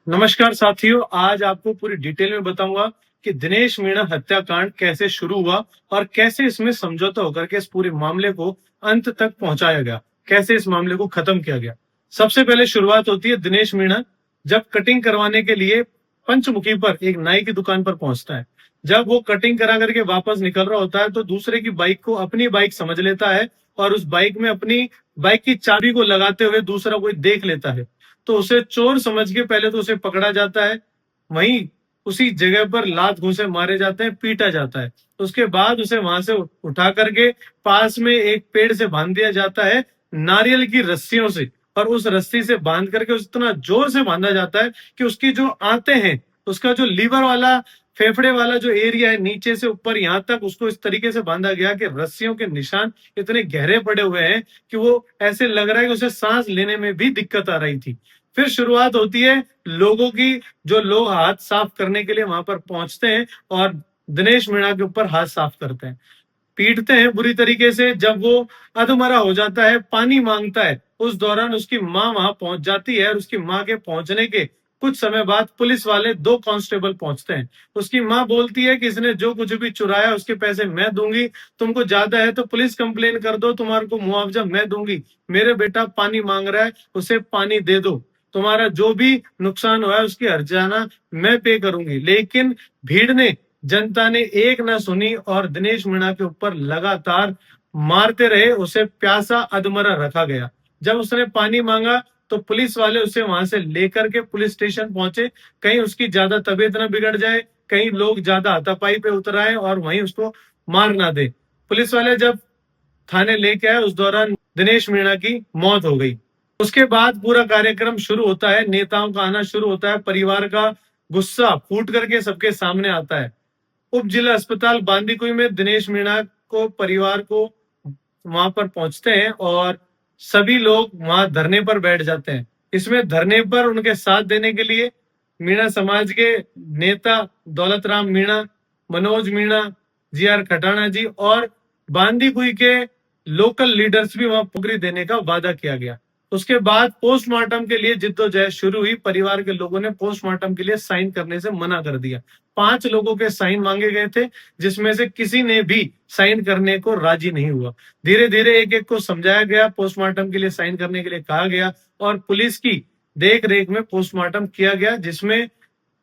नमस्कार साथियों, आज आपको पूरी डिटेल में बताऊंगा कि दिनेश मीणा हत्याकांड कैसे शुरू हुआ और कैसे इसमें समझौता होकर के इस पूरे मामले को अंत तक पहुंचाया गया, कैसे इस मामले को खत्म किया गया। सबसे पहले शुरुआत होती है दिनेश मीणा जब कटिंग करवाने के लिए पंचमुखी पर एक नाई की दुकान पर पहुंचता है। जब वो कटिंग करा करके वापस निकल रहा होता है तो दूसरे की बाइक को अपनी बाइक समझ लेता है और उस बाइक में अपनी बाइक की चाबी को लगाते हुए दूसरा कोई देख लेता है। तो उसे चोर समझ के पहले तो उसे पकड़ा जाता है, वहीं उसी जगह पर लात घूंसे मारे जाते हैं, पीटा जाता है। उसके बाद उसे वहां से उठा करके पास में एक पेड़ से बांध दिया जाता है, नारियल की रस्सियों से। और उस रस्सी से बांध करके इतना जोर से बांधा जाता है कि उसकी जो आंतें हैं, उसका जो लीवर वाला फेफड़े वाला जो एरिया है नीचे से ऊपर यहाँ तक उसको इस तरीके से बांधा गया कि रस्सियों के निशान इतने गहरे पड़े हुए हैं कि वो ऐसे लग रहा है कि उसे सांस लेने में भी दिक्कत आ रही थी। फिर शुरुआत होती है लोगों की, जो लोग हाथ साफ करने के लिए वहां पर पहुंचते हैं और दिनेश मीणा के ऊपर हाथ साफ करते हैं, पीटते हैं बुरी तरीके से। जब वो अधमरा हो जाता है, पानी मांगता है, उस दौरान उसकी माँ वहां पहुंच जाती है और उसकी माँ के पहुंचने के कुछ समय बाद पुलिस वाले 2 कांस्टेबल पहुंचते हैं। उसकी माँ बोलती है कि इसने जो कुछ भी चुराया उसके पैसे मैं दूंगी, तुमको ज्यादा है तो पुलिस कंप्लेन कर दो, तुम्हारे को मुआवजा मैं दूंगी। मेरे बेटा पानी मांग रहा है, उसे पानी दे दो, तुम्हारा जो भी नुकसान हुआ है उसकी हर्जाना मैं पे करूंगी। लेकिन भीड़ ने, जनता ने एक ना सुनी और दिनेश मीणा के ऊपर लगातार मारते रहे। उसे प्यासा अधमरा रखा गया। जब उसने पानी मांगा तो पुलिस वाले उसे वहां से लेकर के पुलिस स्टेशन पहुंचे, कहीं उसकी ज्यादा तबीयत ना बिगड़ जाए, कहीं लोग ज्यादा हाथापाई पे उतर आए और वहीं उसको मार ना दे। पुलिस वाले जब थाने लेके आए उस दौरान दिनेश मीणा की मौत हो गई। उसके बाद पूरा कार्यक्रम शुरू होता है, नेताओं का आना शुरू होता है, परिवार का गुस्सा फूट करके सबके सामने आता है। उप जिला अस्पताल बांदीकुई में दिनेश मीणा को परिवार को वहां पर पहुंचते हैं और सभी लोग वहां धरने पर बैठ जाते हैं। इसमें धरने पर उनके साथ देने के लिए मीणा समाज के नेता दौलत राम मीणा, मनोज मीणा, जी आर खटाना जी और बांदीकुई के लोकल लीडर्स भी वहां पुगरी देने का वादा किया गया। उसके बाद पोस्टमार्टम के लिए जिद्दोजहद शुरू हुई। परिवार के लोगों ने पोस्टमार्टम के लिए साइन करने से मना कर दिया। 5 लोगों के साइन मांगे गए थे, जिसमें से किसी ने भी साइन करने को राजी नहीं हुआ। धीरे धीरे एक एक को समझाया गया, पोस्टमार्टम के लिए साइन करने के लिए कहा गया और पुलिस की देख रेख में पोस्टमार्टम किया गया, जिसमें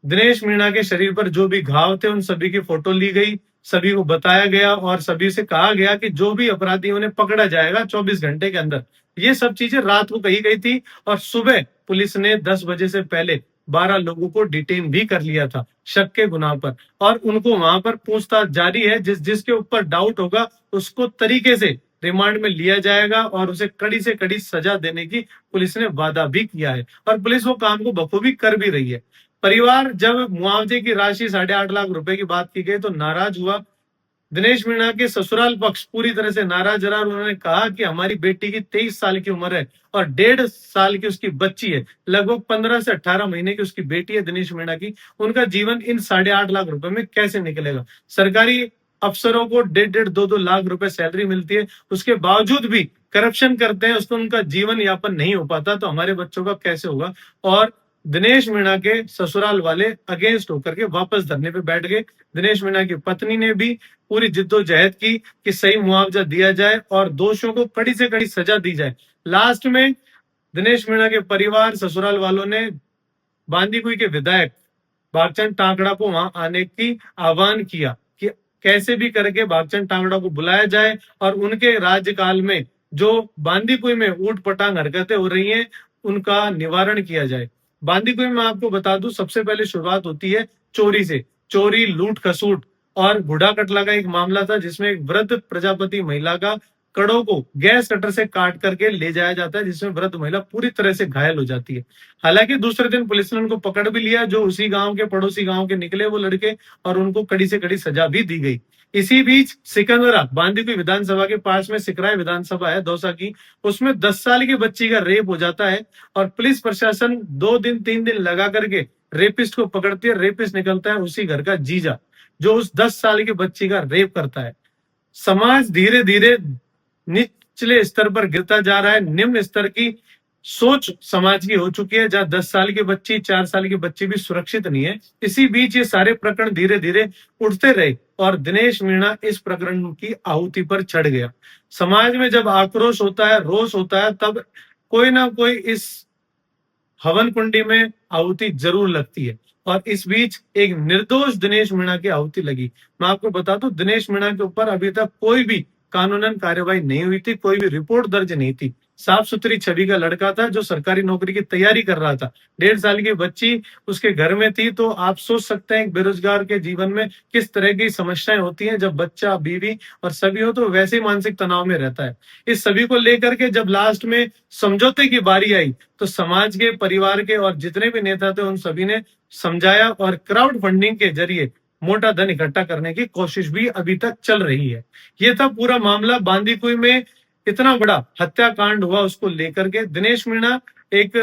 दिनेश मीणा के शरीर पर जो भी घाव थे उन सभी की फोटो ली गई, सभी को बताया गया और सभी से कहा गया कि जो भी अपराधी उन्हें पकड़ा जाएगा 24 घंटे के अंदर। ये सब चीजें रात को कही गई थी और सुबह पुलिस ने 10 बजे से पहले 12 लोगों को डिटेन भी कर लिया था शक के गुनाह पर, और उनको वहां पर पूछताछ जारी है। जिसके ऊपर डाउट होगा उसको तरीके से रिमांड में लिया जाएगा और उसे कड़ी से कड़ी सजा देने की पुलिस ने वादा भी किया है और पुलिस वो काम को बखूबी कर भी रही है। परिवार जब मुआवजे की राशि 8.5 लाख रुपए की बात की गई तो नाराज हुआ। दिनेश मीणा के ससुराल पक्ष पूरी तरह से नाराज रहा और उन्होंने कहा कि हमारी बेटी की 23 साल की उम्र है और 1.5 साल की उसकी बच्ची है, लगभग 15 से 18 महीने की उसकी बेटी है दिनेश मीणा की। उनका जीवन इन 8.5 लाख रुपए में कैसे निकलेगा? सरकारी अफसरों को 1.5 2 2 लाख रुपए सैलरी मिलती है, उसके बावजूद भी करप्शन करते हैं, उसको उनका जीवन यापन नहीं हो पाता, तो हमारे बच्चों का कैसे होगा? और दिनेश मीणा के ससुराल वाले अगेंस्ट होकर के वापस धरने पे बैठ गए। दिनेश मीणा की पत्नी ने भी पूरी जिद्दोजहद की कि सही मुआवजा दिया जाए और दोषियों को कड़ी से कड़ी सजा दी जाए। लास्ट में दिनेश मीणा के परिवार ससुराल वालों ने बांदीकुई के विधायक भागचंद टांकड़ा को वहां आने की आह्वान किया कि कैसे भी करके भागचंद टांकड़ा को बुलाया जाए और उनके राज्यकाल में जो बांदीकुई में ऊट पटांग हरकतें हो रही हैं उनका निवारण किया जाए। बांदीकुई में आपको बता दूं, सबसे पहले शुरुआत होती है चोरी से। चोरी, लूट खसूट और बूढ़ा कटला का एक मामला था जिसमें एक वृद्ध प्रजापति महिला का कड़ों को गैस कटर से काट करके ले जाया जाता है, जिसमें वृद्ध महिला पूरी तरह से घायल हो जाती है। हालांकि दूसरे दिन पुलिस ने उनको पकड़ भी लिया, जो उसी गांव के पड़ोसी गांव के निकले वो लड़के, और उनको कड़ी से कड़ी सजा भी दी गई। इसी बीच सिकंदरा बांदीकुई विधानसभा के पास में सिकराय विधानसभा है दौसा की, उसमें 10 साल की बच्ची का रेप हो जाता है और पुलिस प्रशासन 2 दिन 3 दिन लगा करके रेपिस्ट को पकड़ती है। रेपिस्ट निकलता है उसी घर का जीजा, जो उस 10 साल की बच्ची का रेप करता है। समाज धीरे धीरे निचले स्तर पर गिरता जा रहा है, निम्न स्तर की सोच समाज की हो चुकी है, जहां 10 साल की बच्ची, 4 साल की बच्ची भी सुरक्षित नहीं है। इसी बीच ये सारे प्रकरण धीरे धीरे उठते रहे और दिनेश मीणा इस प्रकरण की आहुति पर चढ़ गया। समाज में जब आक्रोश होता है, रोष होता है, तब कोई ना कोई इस हवन कुंडी में आहुति जरूर लगती है। और इस बीच एक निर्दोष दिनेश मीणा की आहुति लगी। मैं आपको बता दूं, दिनेश मीणा के ऊपर अभी तक कोई भी कानूनन कार्यवाही नहीं हुई थी, कोई भी रिपोर्ट दर्ज नहीं थी। साफ सुथरी छवि का लड़का था जो सरकारी नौकरी की तैयारी कर रहा था। 1.5 साल की बच्ची उसके घर में थी। तो आप सोच सकते हैं बेरोजगार के जीवन में किस तरह की समस्याएं होती हैं। जब बच्चा, बीवी और सभी हो तो वैसे ही मानसिक तनाव में रहता है। इस सभी को लेकर के जब लास्ट में समझौते की बारी आई, तो समाज के, परिवार के और जितने भी नेता थे उन सभी ने समझाया और क्राउड फंडिंग के जरिए मोटा धन इकट्ठा करने की कोशिश भी अभी तक चल रही है। ये था पूरा मामला। बांदीकुई में इतना बड़ा हत्याकांड हुआ, उसको लेकर के दिनेश मीणा एक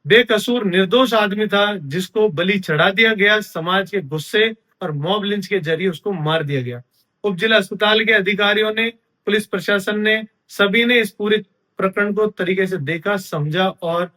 बेकसूर निर्दोष आदमी था जिसको बलि चढ़ा दिया गया। समाज के गुस्से और मॉब लिंच के जरिए उसको मार दिया गया। उप जिला अस्पताल के अधिकारियों ने, पुलिस प्रशासन ने, सभी ने इस पूरे प्रकरण को तरीके से देखा, समझा और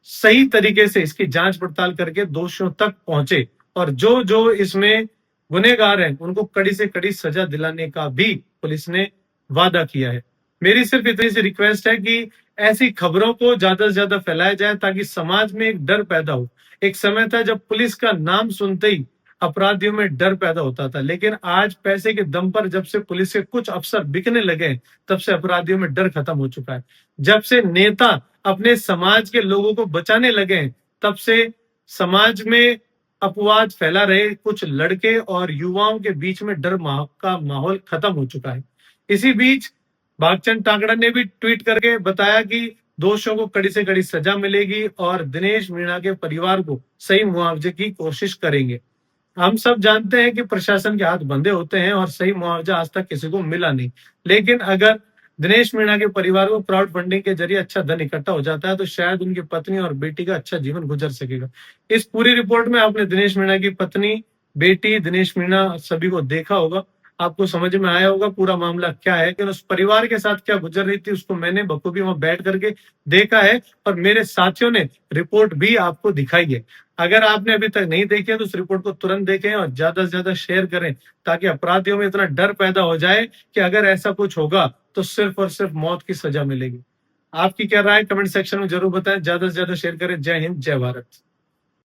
सही तरीके से इसकी जांच पड़ताल करके दोषियों तक पहुंचे। और जो जो इसमें गुनहगार हैं उनको कड़ी से कड़ी सजा दिलाने का भी पुलिस ने वादा किया है। मेरी सिर्फ इतनी सी रिक्वेस्ट है कि ऐसी खबरों को ज्यादा से ज्यादा फैलाया जाए ताकि समाज में एक डर पैदा हो। एक समय था जब पुलिस का नाम सुनते ही अपराधियों में डर पैदा होता था, लेकिन आज पैसे के दम पर जब से पुलिस के कुछ अफसर बिकने लगे हैं, तब से अपराधियों में डर खत्म हो चुका है। जब से नेता अपने समाज के लोगों को बचाने लगे हैं, तब से समाज में अपवाद फैला रहे कुछ लड़के और युवाओं के बीच में डर का माहौल खत्म हो चुका है। इसी बीच भागचंद टाकड़ा ने भी ट्वीट करके बताया कि दोषियों को कड़ी से कड़ी सजा मिलेगी और दिनेश मीणा के परिवार को सही मुआवजे की कोशिश करेंगे। हम सब जानते हैं कि प्रशासन के हाथ बंधे होते हैं और सही मुआवजा आज तक किसी को मिला नहीं। लेकिन अगर दिनेश मीणा के परिवार को क्राउड फंडिंग के जरिए अच्छा धन इकट्ठा हो जाता है तो शायद उनकी पत्नी और बेटी का अच्छा जीवन गुजर सकेगा। इस पूरी रिपोर्ट में आपने दिनेश मीणा की पत्नी, बेटी, दिनेश मीणा सभी को देखा होगा। आपको समझ में आया होगा पूरा मामला क्या है कि उस परिवार के साथ क्या गुजर रही थी, उसको मैंने बखूबी वहां बैठ करके देखा है और मेरे साथियों ने रिपोर्ट भी आपको दिखाई है। अगर आपने अभी तक नहीं देखी है तो उस रिपोर्ट को तुरंत देखें और ज्यादा से ज्यादा शेयर करें ताकि अपराधियों में इतना डर पैदा हो जाए कि अगर ऐसा कुछ होगा तो सिर्फ और सिर्फ मौत की सजा मिलेगी। आपकी क्या राय कमेंट सेक्शन में जरूर बताएं। ज्यादा से ज्यादा शेयर करें। जय हिंद, जय भारत।